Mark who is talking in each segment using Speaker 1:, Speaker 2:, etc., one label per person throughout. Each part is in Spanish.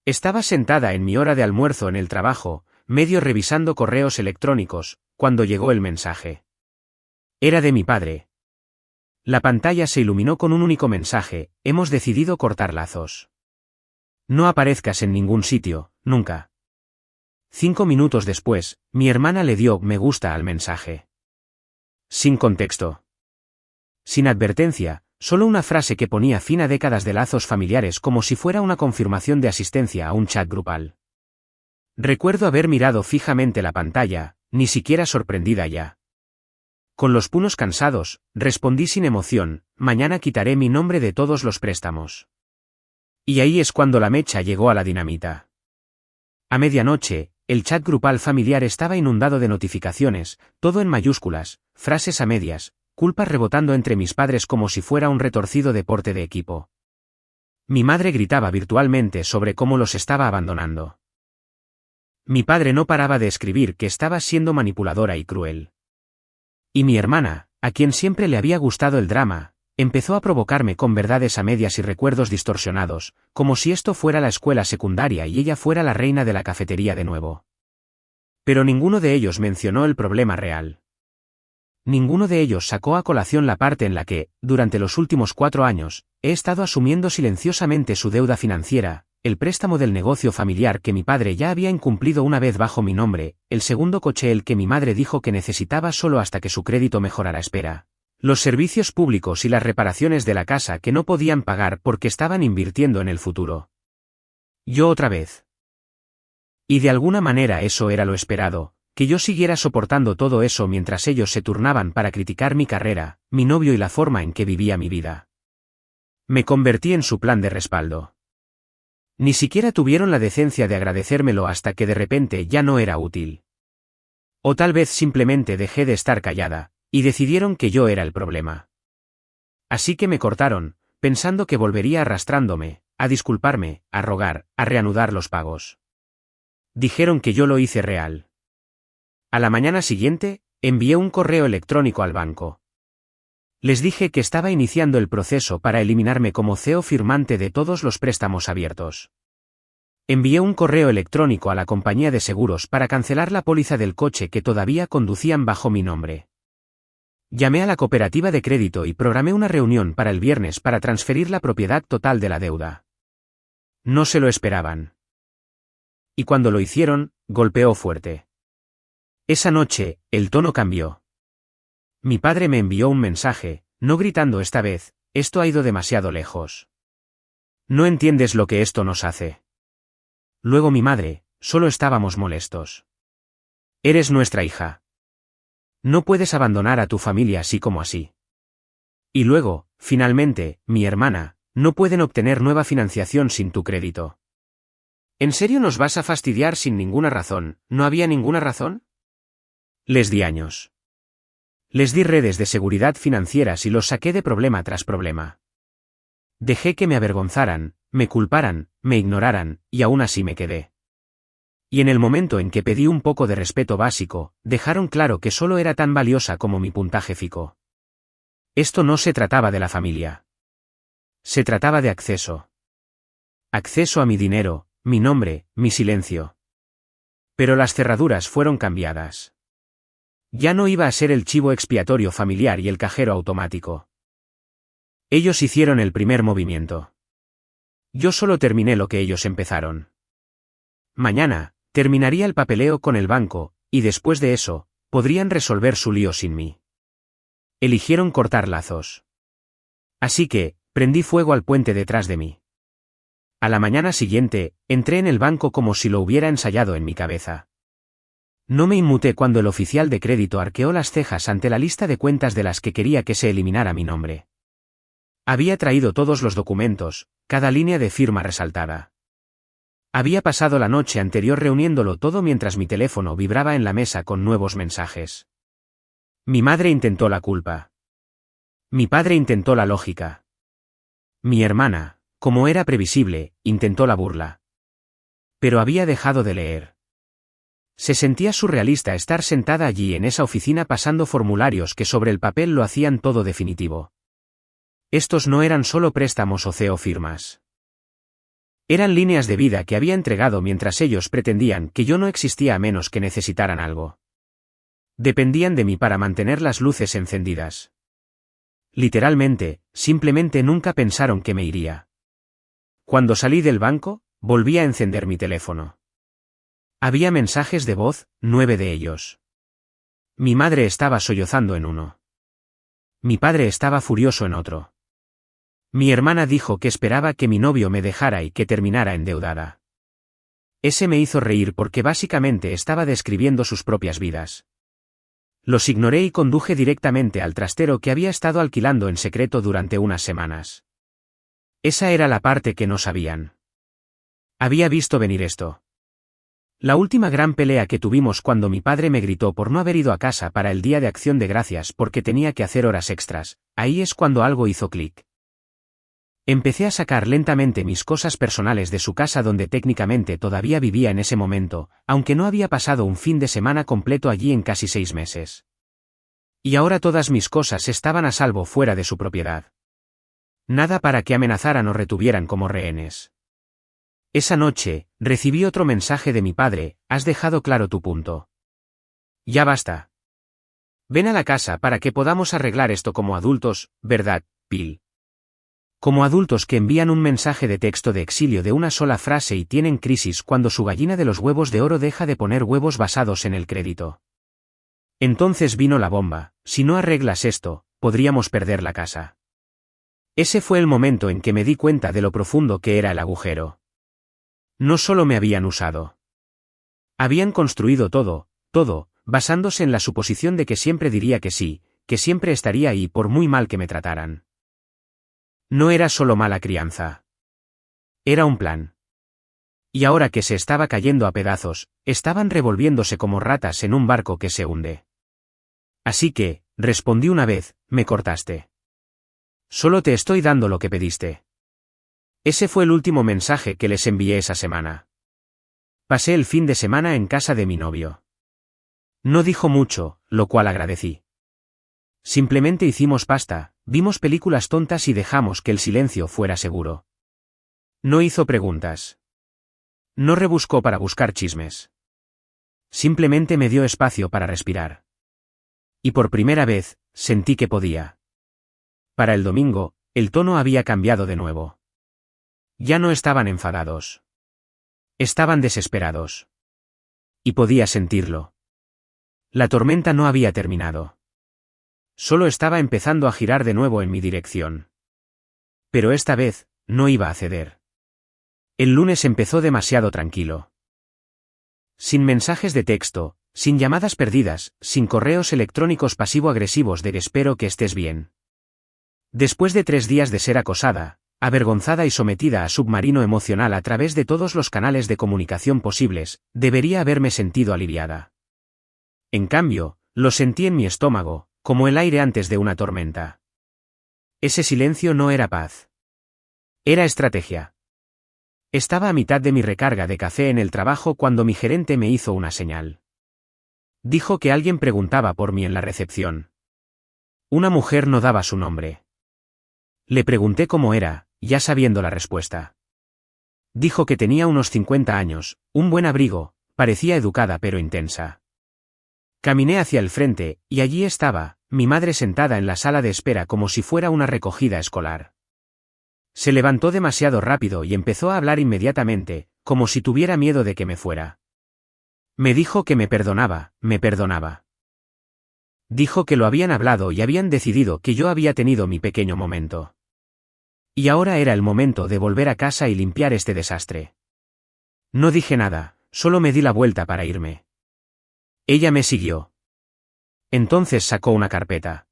Speaker 1: Estaba sentada en mi hora de almuerzo en el trabajo, medio revisando correos electrónicos, cuando llegó el mensaje. Era de mi padre. La pantalla se iluminó con un único mensaje: hemos decidido cortar lazos. No aparezcas en ningún sitio, nunca. 5 minutos después, mi hermana le dio me gusta al mensaje. Sin contexto. Sin advertencia, solo una frase que ponía fin a décadas de lazos familiares, como si fuera una confirmación de asistencia a un chat grupal. Recuerdo haber mirado fijamente la pantalla, ni siquiera sorprendida ya. Con los puños cansados, respondí sin emoción: mañana quitaré mi nombre de todos los préstamos. Y ahí es cuando la mecha llegó a la dinamita. A medianoche, el chat grupal familiar estaba inundado de notificaciones, todo en mayúsculas, frases a medias, culpas rebotando entre mis padres como si fuera un retorcido deporte de equipo. Mi madre gritaba virtualmente sobre cómo los estaba abandonando. Mi padre no paraba de escribir que estaba siendo manipuladora y cruel. Y mi hermana, a quien siempre le había gustado el drama, empezó a provocarme con verdades a medias y recuerdos distorsionados, como si esto fuera la escuela secundaria y ella fuera la reina de la cafetería de nuevo. Pero ninguno de ellos mencionó el problema real. Ninguno de ellos sacó a colación la parte en la que, durante los últimos 4 años, he estado asumiendo silenciosamente su deuda financiera, el préstamo del negocio familiar que mi padre ya había incumplido una vez bajo mi nombre, el segundo coche el que mi madre dijo que necesitaba solo hasta que su crédito mejorara, los servicios públicos y las reparaciones de la casa que no podían pagar porque estaban invirtiendo en el futuro. Yo otra vez. Y de alguna manera eso era lo esperado, que yo siguiera soportando todo eso mientras ellos se turnaban para criticar mi carrera, mi novio y la forma en que vivía mi vida. Me convertí en su plan de respaldo. Ni siquiera tuvieron la decencia de agradecérmelo hasta que de repente ya no era útil. O tal vez simplemente dejé de estar callada, y decidieron que yo era el problema. Así que me cortaron, pensando que volvería arrastrándome, a disculparme, a rogar, a reanudar los pagos. Dijeron que yo lo hice real. A la mañana siguiente, envié un correo electrónico al banco. Les dije que estaba iniciando el proceso para eliminarme como CEO firmante de todos los préstamos abiertos. Envié un correo electrónico a la compañía de seguros para cancelar la póliza del coche que todavía conducían bajo mi nombre. Llamé a la cooperativa de crédito y programé una reunión para el viernes para transferir la propiedad total de la deuda. No se lo esperaban. Y cuando lo hicieron, golpeó fuerte. Esa noche, el tono cambió. Mi padre me envió un mensaje, no gritando esta vez: esto ha ido demasiado lejos. No entiendes lo que esto nos hace. Luego mi madre: solo estábamos molestos. Eres nuestra hija. No puedes abandonar a tu familia así como así. Y luego, finalmente, mi hermana: no pueden obtener nueva financiación sin tu crédito. ¿En serio nos vas a fastidiar sin ninguna razón? ¿No había ninguna razón? Les di años. Les di redes de seguridad financieras y los saqué de problema tras problema. Dejé que me avergonzaran, me culparan, me ignoraran, y aún así me quedé. Y en el momento en que pedí un poco de respeto básico, dejaron claro que solo era tan valiosa como mi puntaje FICO. Esto no se trataba de la familia. Se trataba de acceso. Acceso a mi dinero, mi nombre, mi silencio. Pero las cerraduras fueron cambiadas. Ya no iba a ser el chivo expiatorio familiar y el cajero automático. Ellos hicieron el primer movimiento. Yo solo terminé lo que ellos empezaron. Mañana, terminaría el papeleo con el banco, y después de eso, podrían resolver su lío sin mí. Eligieron cortar lazos. Así que, prendí fuego al puente detrás de mí. A la mañana siguiente, entré en el banco como si lo hubiera ensayado en mi cabeza. No me inmuté cuando el oficial de crédito arqueó las cejas ante la lista de cuentas de las que quería que se eliminara mi nombre. Había traído todos los documentos, cada línea de firma resaltada. Había pasado la noche anterior reuniéndolo todo mientras mi teléfono vibraba en la mesa con nuevos mensajes. Mi madre intentó la culpa. Mi padre intentó la lógica. Mi hermana, como era previsible, intentó la burla. Pero había dejado de leer. Se sentía surrealista estar sentada allí en esa oficina pasando formularios que sobre el papel lo hacían todo definitivo. Estos no eran solo préstamos o CEO firmas. Eran líneas de vida que había entregado mientras ellos pretendían que yo no existía a menos que necesitaran algo. Dependían de mí para mantener las luces encendidas. Literalmente, simplemente nunca pensaron que me iría. Cuando salí del banco, volví a encender mi teléfono. Había mensajes de voz, 9 de ellos. Mi madre estaba sollozando en uno. Mi padre estaba furioso en otro. Mi hermana dijo que esperaba que mi novio me dejara y que terminara endeudada. Ese me hizo reír porque básicamente estaba describiendo sus propias vidas. Los ignoré y conduje directamente al trastero que había estado alquilando en secreto durante unas semanas. Esa era la parte que no sabían. Había visto venir esto. La última gran pelea que tuvimos cuando mi padre me gritó por no haber ido a casa para el Día de Acción de Gracias porque tenía que hacer horas extras, ahí es cuando algo hizo clic. Empecé a sacar lentamente mis cosas personales de su casa donde técnicamente todavía vivía en ese momento, aunque no había pasado un fin de semana completo allí en casi 6 meses. Y ahora todas mis cosas estaban a salvo fuera de su propiedad. Nada para que amenazaran o retuvieran como rehenes. Esa noche, recibí otro mensaje de mi padre: has dejado claro tu punto. Ya basta. Ven a la casa para que podamos arreglar esto como adultos, ¿verdad, Bill? Como adultos que envían un mensaje de texto de exilio de una sola frase y tienen crisis cuando su gallina de los huevos de oro deja de poner huevos basados en el crédito. Entonces vino la bomba: si no arreglas esto, podríamos perder la casa. Ese fue el momento en que me di cuenta de lo profundo que era el agujero. No solo me habían usado. Habían construido todo, basándose en la suposición de que siempre diría que sí, que siempre estaría ahí por muy mal que me trataran. No era solo mala crianza. Era un plan. Y ahora que se estaba cayendo a pedazos, estaban revolviéndose como ratas en un barco que se hunde. Así que, respondí una vez: me cortaste. Solo te estoy dando lo que pediste. Ese fue el último mensaje que les envié esa semana. Pasé el fin de semana en casa de mi novio. No dijo mucho, lo cual agradecí. Simplemente hicimos pasta, vimos películas tontas y dejamos que el silencio fuera seguro. No hizo preguntas. No rebuscó para buscar chismes. Simplemente me dio espacio para respirar. Y por primera vez, sentí que podía. Para el domingo, el tono había cambiado de nuevo. Ya no estaban enfadados. Estaban desesperados. Y podía sentirlo. La tormenta no había terminado. Solo estaba empezando a girar de nuevo en mi dirección. Pero esta vez, no iba a ceder. El lunes empezó demasiado tranquilo. Sin mensajes de texto, sin llamadas perdidas, sin correos electrónicos pasivo-agresivos de espero que estés bien. Después de 3 días de ser acosada, avergonzada y sometida a submarino emocional a través de todos los canales de comunicación posibles, debería haberme sentido aliviada. En cambio, lo sentí en mi estómago, como el aire antes de una tormenta. Ese silencio no era paz. Era estrategia. Estaba a mitad de mi recarga de café en el trabajo cuando mi gerente me hizo una señal. Dijo que alguien preguntaba por mí en la recepción. Una mujer no daba su nombre. Le pregunté cómo era, ya sabiendo la respuesta. Dijo que tenía unos 50 años, un buen abrigo, parecía educada pero intensa. Caminé hacia el frente, y allí estaba, mi madre sentada en la sala de espera como si fuera una recogida escolar. Se levantó demasiado rápido y empezó a hablar inmediatamente, como si tuviera miedo de que me fuera. Me dijo que me perdonaba. Dijo que lo habían hablado y habían decidido que yo había tenido mi pequeño momento. Y ahora era el momento de volver a casa y limpiar este desastre. No dije nada, solo me di la vuelta para irme. Ella me siguió. Entonces sacó una carpeta.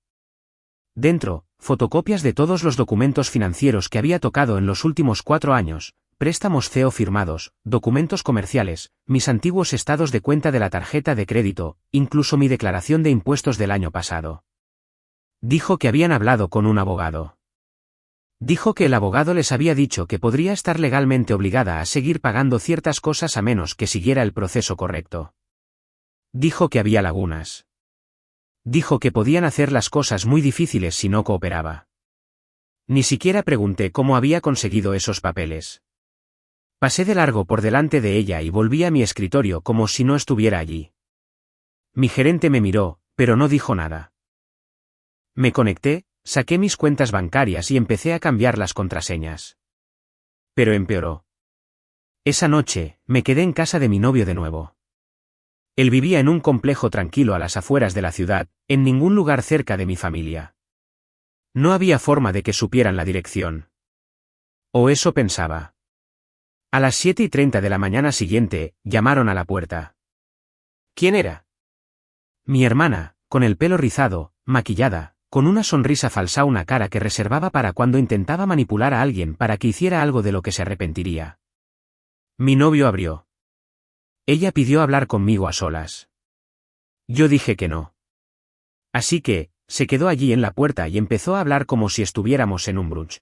Speaker 1: Dentro, fotocopias de todos los documentos financieros que había tocado en los últimos 4 años, préstamos CEO firmados, documentos comerciales, mis antiguos estados de cuenta de la tarjeta de crédito, incluso mi declaración de impuestos del año pasado. Dijo que habían hablado con un abogado. Dijo que el abogado les había dicho que podría estar legalmente obligada a seguir pagando ciertas cosas a menos que siguiera el proceso correcto. Dijo que había lagunas. Dijo que podían hacer las cosas muy difíciles si no cooperaba. Ni siquiera pregunté cómo había conseguido esos papeles. Pasé de largo por delante de ella y volví a mi escritorio como si no estuviera allí. Mi gerente me miró, pero no dijo nada. Me conecté, saqué mis cuentas bancarias y empecé a cambiar las contraseñas. Pero empeoró. Esa noche, me quedé en casa de mi novio de nuevo. Él vivía en un complejo tranquilo a las afueras de la ciudad, en ningún lugar cerca de mi familia. No había forma de que supieran la dirección. O eso pensaba. A las 7:30 de la mañana siguiente, llamaron a la puerta. ¿Quién era? Mi hermana, con el pelo rizado, maquillada, con una sonrisa falsa, una cara que reservaba para cuando intentaba manipular a alguien para que hiciera algo de lo que se arrepentiría. Mi novio abrió. Ella pidió hablar conmigo a solas. Yo dije que no. Así que, se quedó allí en la puerta y empezó a hablar como si estuviéramos en un brunch.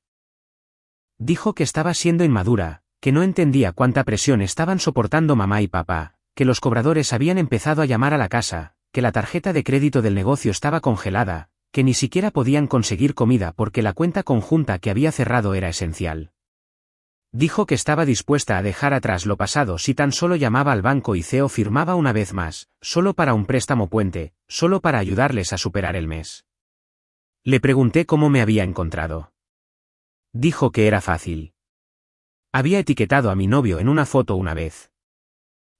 Speaker 1: Dijo que estaba siendo inmadura, que no entendía cuánta presión estaban soportando mamá y papá, que los cobradores habían empezado a llamar a la casa, que la tarjeta de crédito del negocio estaba congelada, que ni siquiera podían conseguir comida porque la cuenta conjunta que había cerrado era esencial. Dijo que estaba dispuesta a dejar atrás lo pasado si tan solo llamaba al banco y CEO firmaba una vez más, solo para un préstamo puente, solo para ayudarles a superar el mes. Le pregunté cómo me había encontrado. Dijo que era fácil. Había etiquetado a mi novio en una foto una vez.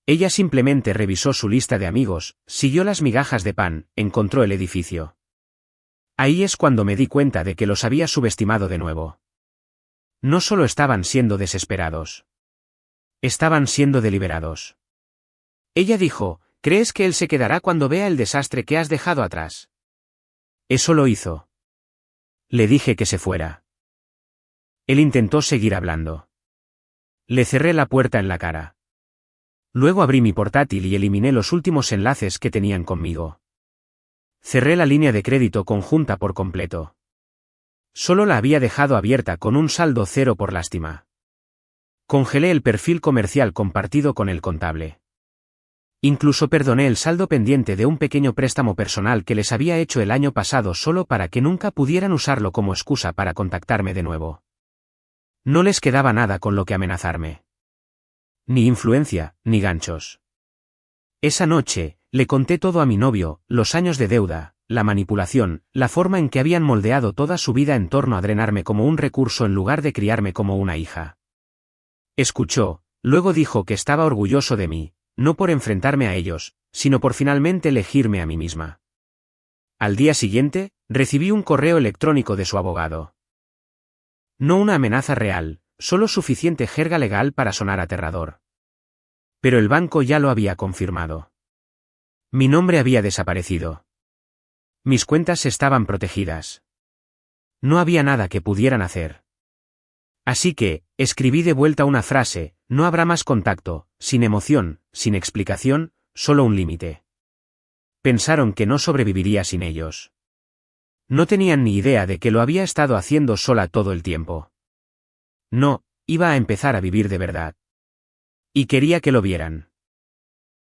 Speaker 1: Ella simplemente revisó su lista de amigos, siguió las migajas de pan, encontró el edificio. Ahí es cuando me di cuenta de que los había subestimado de nuevo. No solo estaban siendo desesperados. Estaban siendo deliberados. Ella dijo, ¿crees que él se quedará cuando vea el desastre que has dejado atrás? Eso lo hizo. Le dije que se fuera. Él intentó seguir hablando. Le cerré la puerta en la cara. Luego abrí mi portátil y eliminé los últimos enlaces que tenían conmigo. Cerré la línea de crédito conjunta por completo. Solo la había dejado abierta con un saldo cero por lástima. Congelé el perfil comercial compartido con el contable. Incluso perdoné el saldo pendiente de un pequeño préstamo personal que les había hecho el año pasado solo para que nunca pudieran usarlo como excusa para contactarme de nuevo. No les quedaba nada con lo que amenazarme. Ni influencia, ni ganchos. Esa noche, le conté todo a mi novio, los años de deuda, la manipulación, la forma en que habían moldeado toda su vida en torno a drenarme como un recurso en lugar de criarme como una hija. Escuchó, luego dijo que estaba orgulloso de mí, no por enfrentarme a ellos, sino por finalmente elegirme a mí misma. Al día siguiente, recibí un correo electrónico de su abogado. No una amenaza real, solo suficiente jerga legal para sonar aterrador. Pero el banco ya lo había confirmado. Mi nombre había desaparecido. Mis cuentas estaban protegidas. No había nada que pudieran hacer. Así que, escribí de vuelta una frase, no habrá más contacto, sin emoción, sin explicación, solo un límite. Pensaron que no sobreviviría sin ellos. No tenían ni idea de que lo había estado haciendo sola todo el tiempo. No, iba a empezar a vivir de verdad. Y quería que lo vieran.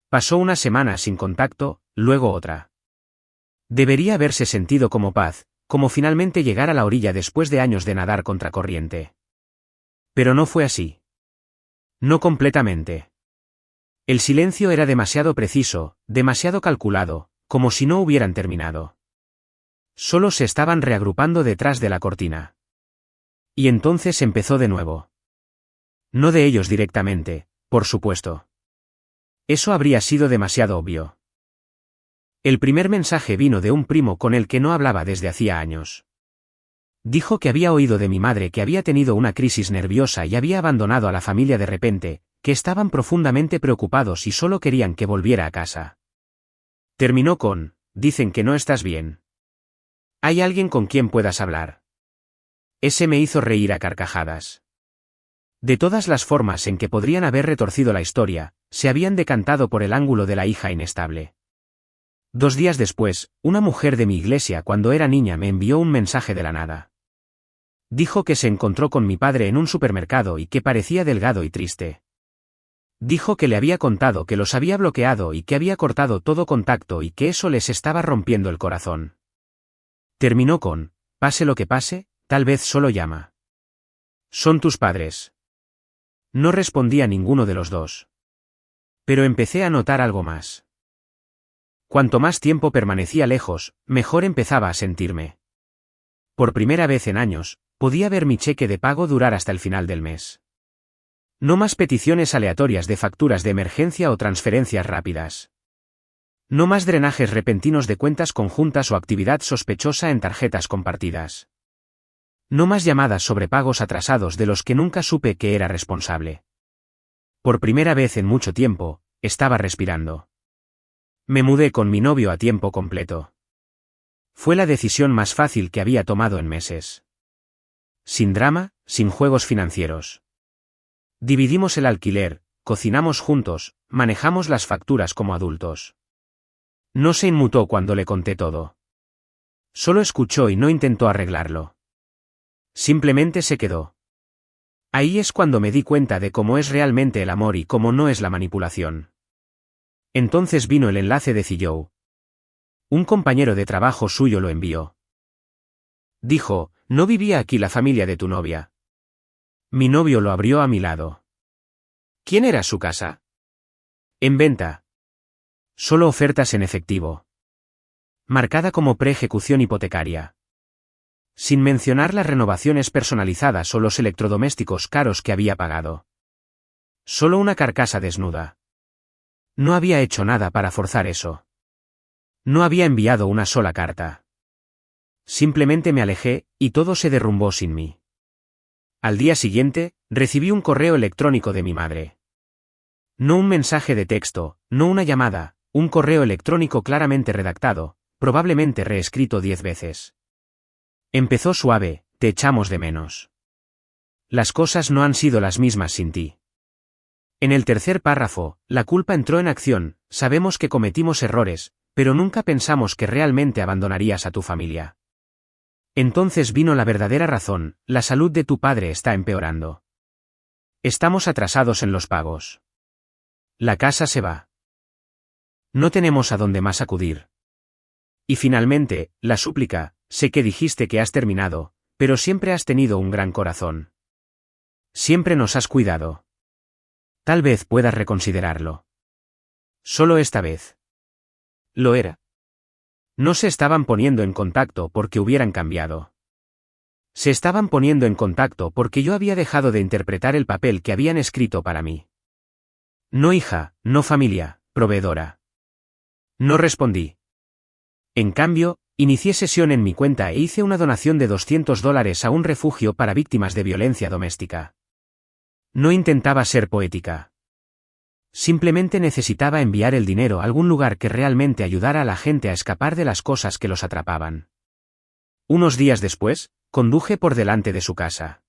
Speaker 1: Pasó una semana sin contacto, luego otra. Debería haberse sentido como paz, como finalmente llegar a la orilla después de años de nadar contracorriente. Pero no fue así. No completamente. El silencio era demasiado preciso, demasiado calculado, como si no hubieran terminado. Solo se estaban reagrupando detrás de la cortina. Y entonces empezó de nuevo. No de ellos directamente, por supuesto. Eso habría sido demasiado obvio. El primer mensaje vino de un primo con el que no hablaba desde hacía años. Dijo que había oído de mi madre que había tenido una crisis nerviosa y había abandonado a la familia de repente, que estaban profundamente preocupados y solo querían que volviera a casa. Terminó con, dicen que no estás bien. ¿Hay alguien con quien puedas hablar? Ese me hizo reír a carcajadas. De todas las formas en que podrían haber retorcido la historia, se habían decantado por el ángulo de la hija inestable. 2 días después, una mujer de mi iglesia cuando era niña me envió un mensaje de la nada. Dijo que se encontró con mi padre en un supermercado y que parecía delgado y triste. Dijo que le había contado que los había bloqueado y que había cortado todo contacto y que eso les estaba rompiendo el corazón. Terminó con, pase lo que pase, tal vez solo llama. Son tus padres. No respondí a ninguno de los dos. Pero empecé a notar algo más. Cuanto más tiempo permanecía lejos, mejor empezaba a sentirme. Por primera vez en años, podía ver mi cheque de pago durar hasta el final del mes. No más peticiones aleatorias de facturas de emergencia o transferencias rápidas. No más drenajes repentinos de cuentas conjuntas o actividad sospechosa en tarjetas compartidas. No más llamadas sobre pagos atrasados de los que nunca supe que era responsable. Por primera vez en mucho tiempo, estaba respirando. Me mudé con mi novio a tiempo completo. Fue la decisión más fácil que había tomado en meses. Sin drama, sin juegos financieros. Dividimos el alquiler, cocinamos juntos, manejamos las facturas como adultos. No se inmutó cuando le conté todo. Solo escuchó y no intentó arreglarlo. Simplemente se quedó. Ahí es cuando me di cuenta de cómo es realmente el amor y cómo no es la manipulación. Entonces vino el enlace de Zillow. Un compañero de trabajo suyo lo envió. Dijo, ¿no vivía aquí la familia de tu novia? Mi novio lo abrió a mi lado. ¿Quién era su casa? En venta. Solo ofertas en efectivo. Marcada como pre-ejecución hipotecaria. Sin mencionar las renovaciones personalizadas o los electrodomésticos caros que había pagado. Solo una carcasa desnuda. No había hecho nada para forzar eso. No había enviado una sola carta. Simplemente me alejé, y todo se derrumbó sin mí. Al día siguiente, recibí un correo electrónico de mi madre. No un mensaje de texto, no una llamada, un correo electrónico claramente redactado, probablemente reescrito 10 veces. Empezó suave, te echamos de menos. Las cosas no han sido las mismas sin ti. En el tercer párrafo, la culpa entró en acción, sabemos que cometimos errores, pero nunca pensamos que realmente abandonarías a tu familia. Entonces vino la verdadera razón, la salud de tu padre está empeorando. Estamos atrasados en los pagos. La casa se va. No tenemos a dónde más acudir. Y finalmente, la súplica, sé que dijiste que has terminado, pero siempre has tenido un gran corazón. Siempre nos has cuidado. Tal vez puedas reconsiderarlo. Solo esta vez. Lo era. No se estaban poniendo en contacto porque hubieran cambiado. Se estaban poniendo en contacto porque yo había dejado de interpretar el papel que habían escrito para mí. No hija, no familia, proveedora. No respondí. En cambio, inicié sesión en mi cuenta e hice una donación de $200 a un refugio para víctimas de violencia doméstica. No intentaba ser poética. Simplemente necesitaba enviar el dinero a algún lugar que realmente ayudara a la gente a escapar de las cosas que los atrapaban. Unos días después, conduje por delante de su casa.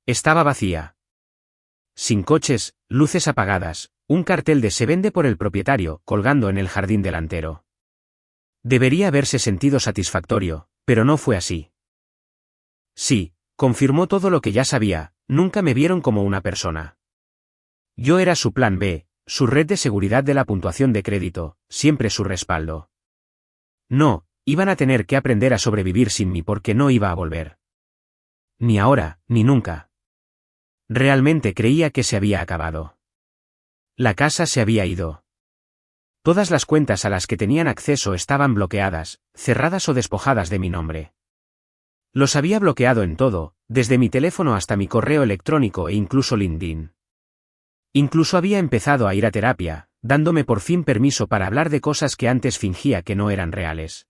Speaker 1: Estaba vacía. Sin coches, luces apagadas, un cartel de "Se vende por el propietario" colgando en el jardín delantero. Debería haberse sentido satisfactorio, pero no fue así. Sí, confirmó todo lo que ya sabía, nunca me vieron como una persona. Yo era su plan B, su red de seguridad de la puntuación de crédito, siempre su respaldo. No, iban a tener que aprender a sobrevivir sin mí porque no iba a volver. Ni ahora, ni nunca. Realmente creía que se había acabado. La casa se había ido. Todas las cuentas a las que tenían acceso estaban bloqueadas, cerradas o despojadas de mi nombre. Los había bloqueado en todo, desde mi teléfono hasta mi correo electrónico e incluso LinkedIn. Incluso había empezado a ir a terapia, dándome por fin permiso para hablar de cosas que antes fingía que no eran reales.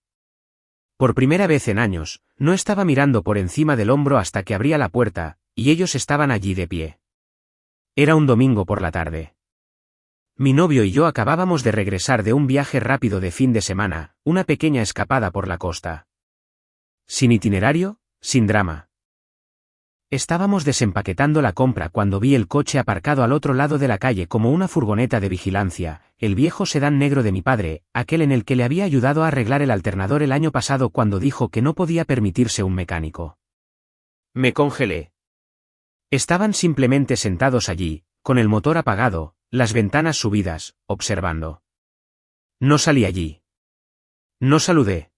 Speaker 1: Por primera vez en años, no estaba mirando por encima del hombro hasta que abría la puerta, y ellos estaban allí de pie. Era un domingo por la tarde. Mi novio y yo acabábamos de regresar de un viaje rápido de fin de semana, una pequeña escapada por la costa. Sin itinerario, sin drama. Estábamos desempaquetando la compra cuando vi el coche aparcado al otro lado de la calle como una furgoneta de vigilancia, el viejo sedán negro de mi padre, aquel en el que le había ayudado a arreglar el alternador el año pasado cuando dijo que no podía permitirse un mecánico. Me congelé. Estaban simplemente sentados allí, con el motor apagado, las ventanas subidas, observando. No salí allí. No saludé.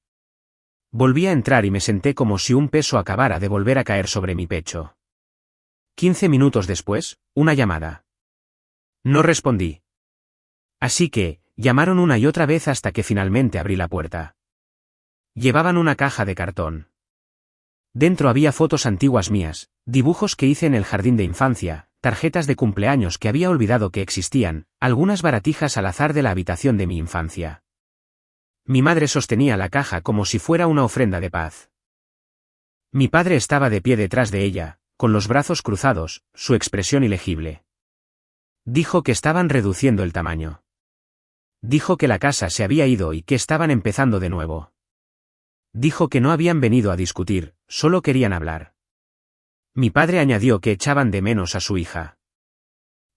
Speaker 1: Volví a entrar y me senté como si un peso acabara de volver a caer sobre mi pecho. 15 minutos después, una llamada. No respondí. Así que, llamaron una y otra vez hasta que finalmente abrí la puerta. Llevaban una caja de cartón. Dentro había fotos antiguas mías, dibujos que hice en el jardín de infancia, tarjetas de cumpleaños que había olvidado que existían, algunas baratijas al azar de la habitación de mi infancia. Mi madre sostenía la caja como si fuera una ofrenda de paz. Mi padre estaba de pie detrás de ella, con los brazos cruzados, su expresión ilegible. Dijo que estaban reduciendo el tamaño. Dijo que la casa se había ido y que estaban empezando de nuevo. Dijo que no habían venido a discutir, solo querían hablar. Mi padre añadió que echaban de menos a su hija.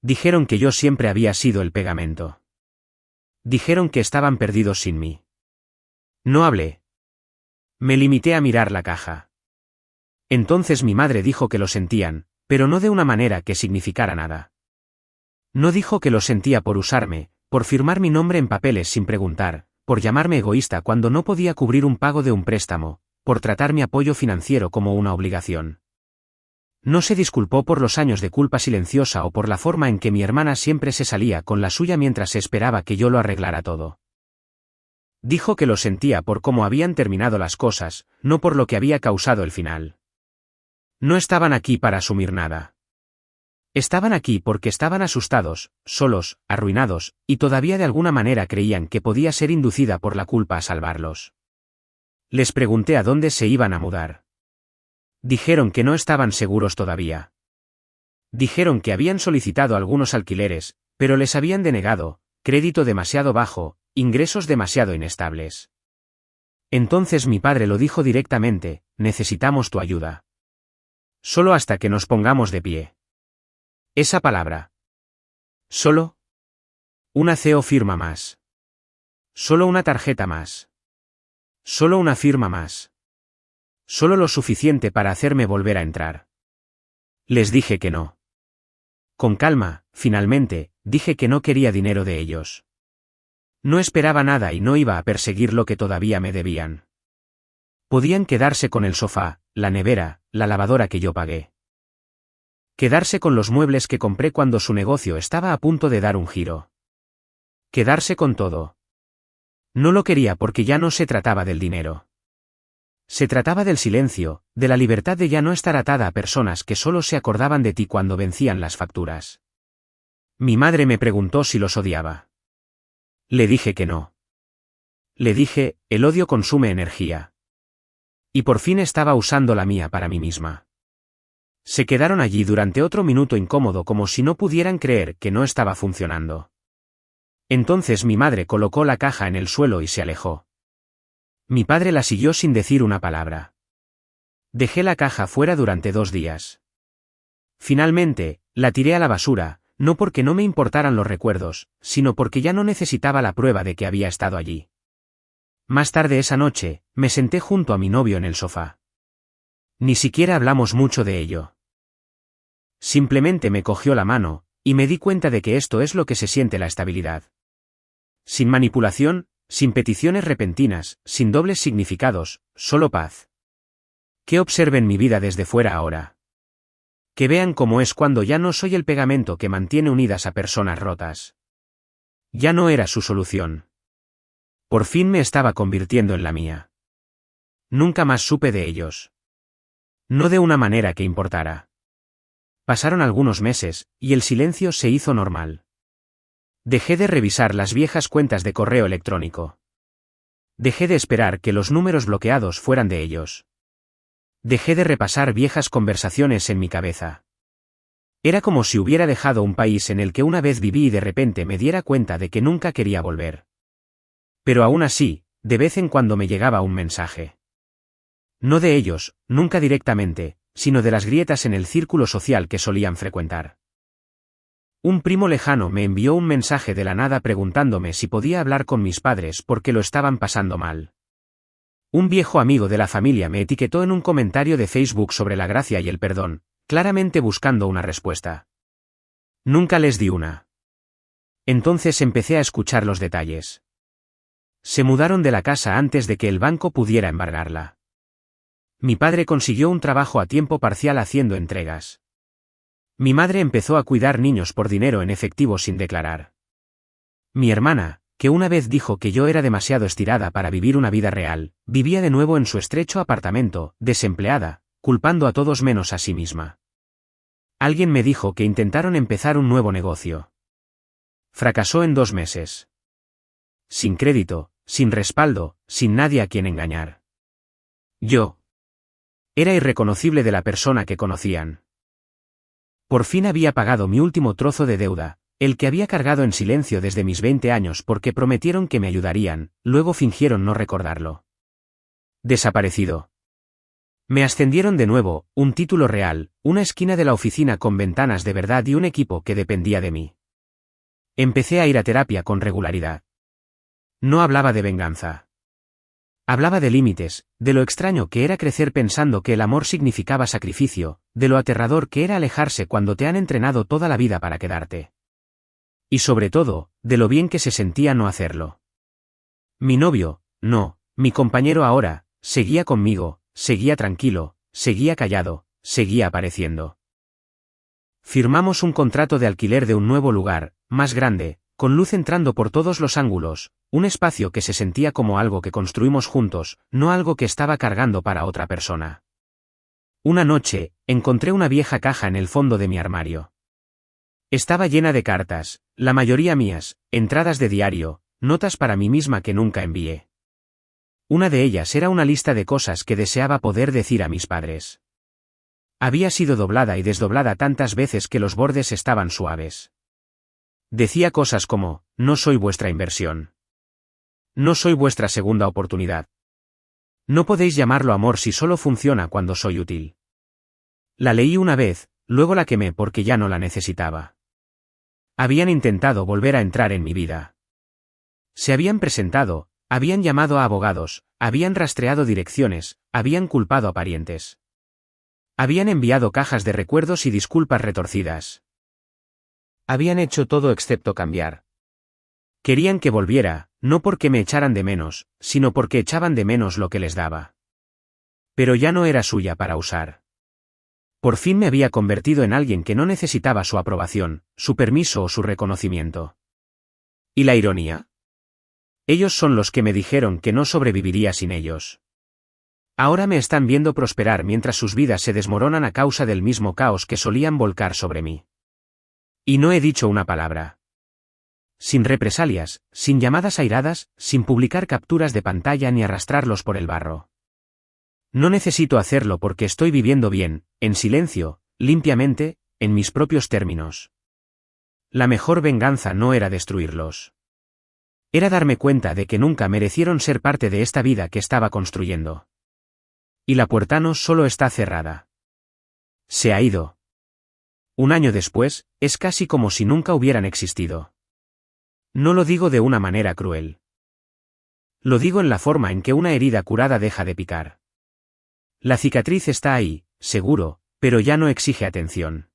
Speaker 1: Dijeron que yo siempre había sido el pegamento. Dijeron que estaban perdidos sin mí. No hablé. Me limité a mirar la caja. Entonces mi madre dijo que lo sentían, pero no de una manera que significara nada. No dijo que lo sentía por usarme, por firmar mi nombre en papeles sin preguntar, por llamarme egoísta cuando no podía cubrir un pago de un préstamo, por tratar mi apoyo financiero como una obligación. No se disculpó por los años de culpa silenciosa o por la forma en que mi hermana siempre se salía con la suya mientras esperaba que yo lo arreglara todo. Dijo que lo sentía por cómo habían terminado las cosas, no por lo que había causado el final. No estaban aquí para asumir nada. Estaban aquí porque estaban asustados, solos, arruinados, y todavía de alguna manera creían que podía ser inducida por la culpa a salvarlos. Les pregunté a dónde se iban a mudar. Dijeron que no estaban seguros todavía. Dijeron que habían solicitado algunos alquileres, pero les habían denegado, crédito demasiado bajo, ingresos demasiado inestables. Entonces mi padre lo dijo directamente: necesitamos tu ayuda. Solo hasta que nos pongamos de pie. Esa palabra. Solo. Una CO firma más. Solo una tarjeta más. Solo una firma más. Solo lo suficiente para hacerme volver a entrar. Les dije que no. Con calma, finalmente, dije que no quería dinero de ellos. No esperaba nada y no iba a perseguir lo que todavía me debían. Podían quedarse con el sofá, la nevera, la lavadora que yo pagué. Quedarse con los muebles que compré cuando su negocio estaba a punto de dar un giro. Quedarse con todo. No lo quería porque ya no se trataba del dinero. Se trataba del silencio, de la libertad de ya no estar atada a personas que solo se acordaban de ti cuando vencían las facturas. Mi madre me preguntó si los odiaba. Le dije que no. Le dije: el odio consume energía. Y por fin estaba usando la mía para mí misma. Se quedaron allí durante otro minuto incómodo como si no pudieran creer que no estaba funcionando. Entonces mi madre colocó la caja en el suelo y se alejó. Mi padre la siguió sin decir una palabra. Dejé la caja fuera durante 2 días. Finalmente, la tiré a la basura, no porque no me importaran los recuerdos, sino porque ya no necesitaba la prueba de que había estado allí. Más tarde esa noche, me senté junto a mi novio en el sofá. Ni siquiera hablamos mucho de ello. Simplemente me cogió la mano, y me di cuenta de que esto es lo que se siente la estabilidad. Sin manipulación, sin peticiones repentinas, sin dobles significados, solo paz. Que observen mi vida desde fuera ahora. Que vean cómo es cuando ya no soy el pegamento que mantiene unidas a personas rotas. Ya no era su solución. Por fin me estaba convirtiendo en la mía. Nunca más supe de ellos. No de una manera que importara. Pasaron algunos meses, y el silencio se hizo normal. Dejé de revisar las viejas cuentas de correo electrónico. Dejé de esperar que los números bloqueados fueran de ellos. Dejé de repasar viejas conversaciones en mi cabeza. Era como si hubiera dejado un país en el que una vez viví y de repente me diera cuenta de que nunca quería volver. Pero aún así, de vez en cuando me llegaba un mensaje. No de ellos, nunca directamente, sino de las grietas en el círculo social que solían frecuentar. Un primo lejano me envió un mensaje de la nada preguntándome si podía hablar con mis padres porque lo estaban pasando mal. Un viejo amigo de la familia me etiquetó en un comentario de Facebook sobre la gracia y el perdón, claramente buscando una respuesta. Nunca les di una. Entonces empecé a escuchar los detalles. Se mudaron de la casa antes de que el banco pudiera embargarla. Mi padre consiguió un trabajo a tiempo parcial haciendo entregas. Mi madre empezó a cuidar niños por dinero en efectivo sin declarar. Mi hermana, que una vez dijo que yo era demasiado estirada para vivir una vida real, vivía de nuevo en su estrecho apartamento, desempleada, culpando a todos menos a sí misma. Alguien me dijo que intentaron empezar un nuevo negocio. Fracasó en 2 meses. Sin crédito, sin respaldo, sin nadie a quien engañar. Yo era irreconocible de la persona que conocían. Por fin había pagado mi último trozo de deuda, el que había cargado en silencio desde mis 20 años porque prometieron que me ayudarían, luego fingieron no recordarlo. Desaparecido. Me ascendieron de nuevo, un título real, una esquina de la oficina con ventanas de verdad y un equipo que dependía de mí. Empecé a ir a terapia con regularidad. No hablaba de venganza. Hablaba de límites, de lo extraño que era crecer pensando que el amor significaba sacrificio, de lo aterrador que era alejarse cuando te han entrenado toda la vida para quedarte. Y sobre todo, de lo bien que se sentía no hacerlo. Mi novio, no, mi compañero ahora, seguía conmigo, seguía tranquilo, seguía callado, seguía apareciendo. Firmamos un contrato de alquiler de un nuevo lugar, más grande, con luz entrando por todos los ángulos, un espacio que se sentía como algo que construimos juntos, no algo que estaba cargando para otra persona. Una noche, encontré una vieja caja en el fondo de mi armario. Estaba llena de cartas, la mayoría mías, entradas de diario, notas para mí misma que nunca envié. Una de ellas era una lista de cosas que deseaba poder decir a mis padres. Había sido doblada y desdoblada tantas veces que los bordes estaban suaves. Decía cosas como, no soy vuestra inversión. No soy vuestra segunda oportunidad. No podéis llamarlo amor si solo funciona cuando soy útil. La leí una vez, luego la quemé porque ya no la necesitaba. Habían intentado volver a entrar en mi vida. Se habían presentado, habían llamado a abogados, habían rastreado direcciones, habían culpado a parientes. Habían enviado cajas de recuerdos y disculpas retorcidas. Habían hecho todo excepto cambiar. Querían que volviera, no porque me echaran de menos, sino porque echaban de menos lo que les daba. Pero ya no era suya para usar. Por fin me había convertido en alguien que no necesitaba su aprobación, su permiso o su reconocimiento. ¿Y la ironía? Ellos son los que me dijeron que no sobreviviría sin ellos. Ahora me están viendo prosperar mientras sus vidas se desmoronan a causa del mismo caos que solían volcar sobre mí. Y no he dicho una palabra. Sin represalias, sin llamadas airadas, sin publicar capturas de pantalla ni arrastrarlos por el barro. No necesito hacerlo porque estoy viviendo bien, en silencio, limpiamente, en mis propios términos. La mejor venganza no era destruirlos. Era darme cuenta de que nunca merecieron ser parte de esta vida que estaba construyendo. Y la puerta no solo está cerrada. Se ha ido. 1 año después, es casi como si nunca hubieran existido. No lo digo de una manera cruel. Lo digo en la forma en que una herida curada deja de picar. La cicatriz está ahí, seguro, pero ya no exige atención.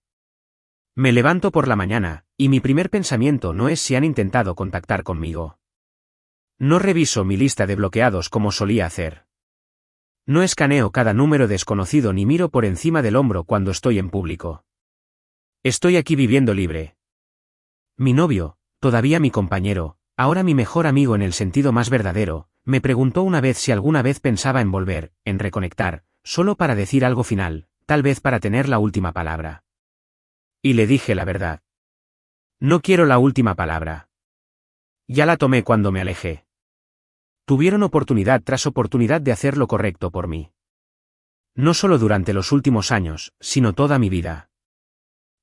Speaker 1: Me levanto por la mañana, y mi primer pensamiento no es si han intentado contactar conmigo. No reviso mi lista de bloqueados como solía hacer. No escaneo cada número desconocido ni miro por encima del hombro cuando estoy en público. Estoy aquí viviendo libre. Mi novio, todavía mi compañero, ahora mi mejor amigo en el sentido más verdadero, me preguntó una vez si alguna vez pensaba en volver, en reconectar, solo para decir algo final, tal vez para tener la última palabra. Y le dije la verdad. No quiero la última palabra. Ya la tomé cuando me alejé. Tuvieron oportunidad tras oportunidad de hacer lo correcto por mí. No solo durante los últimos años, sino toda mi vida.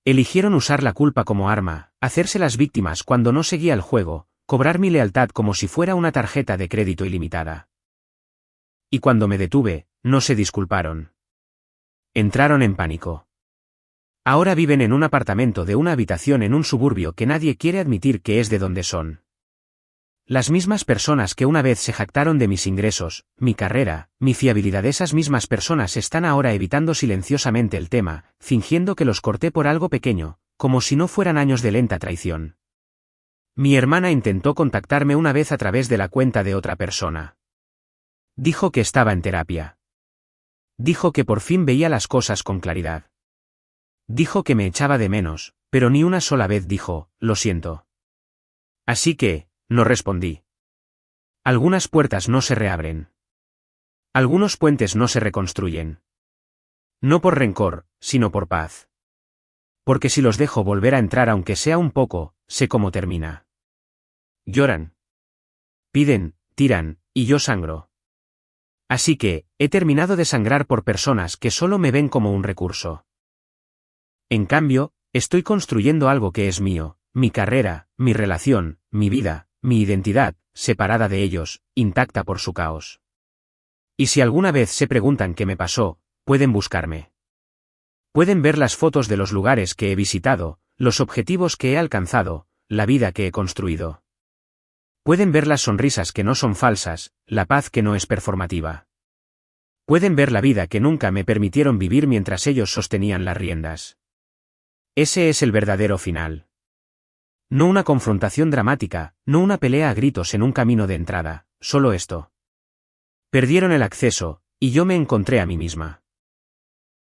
Speaker 1: Eligieron usar la culpa como arma, hacerse las víctimas cuando no seguía el juego, cobrar mi lealtad como si fuera una tarjeta de crédito ilimitada. Y cuando me detuve, no se disculparon. Entraron en pánico. Ahora viven en un apartamento de una habitación en un suburbio que nadie quiere admitir que es de donde son. Las mismas personas que una vez se jactaron de mis ingresos, mi carrera, mi fiabilidad, esas mismas personas están ahora evitando silenciosamente el tema, fingiendo que los corté por algo pequeño, como si no fueran años de lenta traición. Mi hermana intentó contactarme una vez a través de la cuenta de otra persona. Dijo que estaba en terapia. Dijo que por fin veía las cosas con claridad. Dijo que me echaba de menos, pero ni una sola vez dijo, lo siento. Así que, no respondí. Algunas puertas no se reabren. Algunos puentes no se reconstruyen. No por rencor, sino por paz. Porque si los dejo volver a entrar aunque sea un poco, sé cómo termina. Lloran. Piden, tiran, y yo sangro. Así que, he terminado de sangrar por personas que solo me ven como un recurso. En cambio, estoy construyendo algo que es mío, mi carrera, mi relación, mi vida, mi identidad, separada de ellos, intacta por su caos. Y si alguna vez se preguntan qué me pasó, pueden buscarme. Pueden ver las fotos de los lugares que he visitado, los objetivos que he alcanzado, la vida que he construido. Pueden ver las sonrisas que no son falsas, la paz que no es performativa. Pueden ver la vida que nunca me permitieron vivir mientras ellos sostenían las riendas. Ese es el verdadero final. No una confrontación dramática, no una pelea a gritos en un camino de entrada, solo esto. Perdieron el acceso, y yo me encontré a mí misma.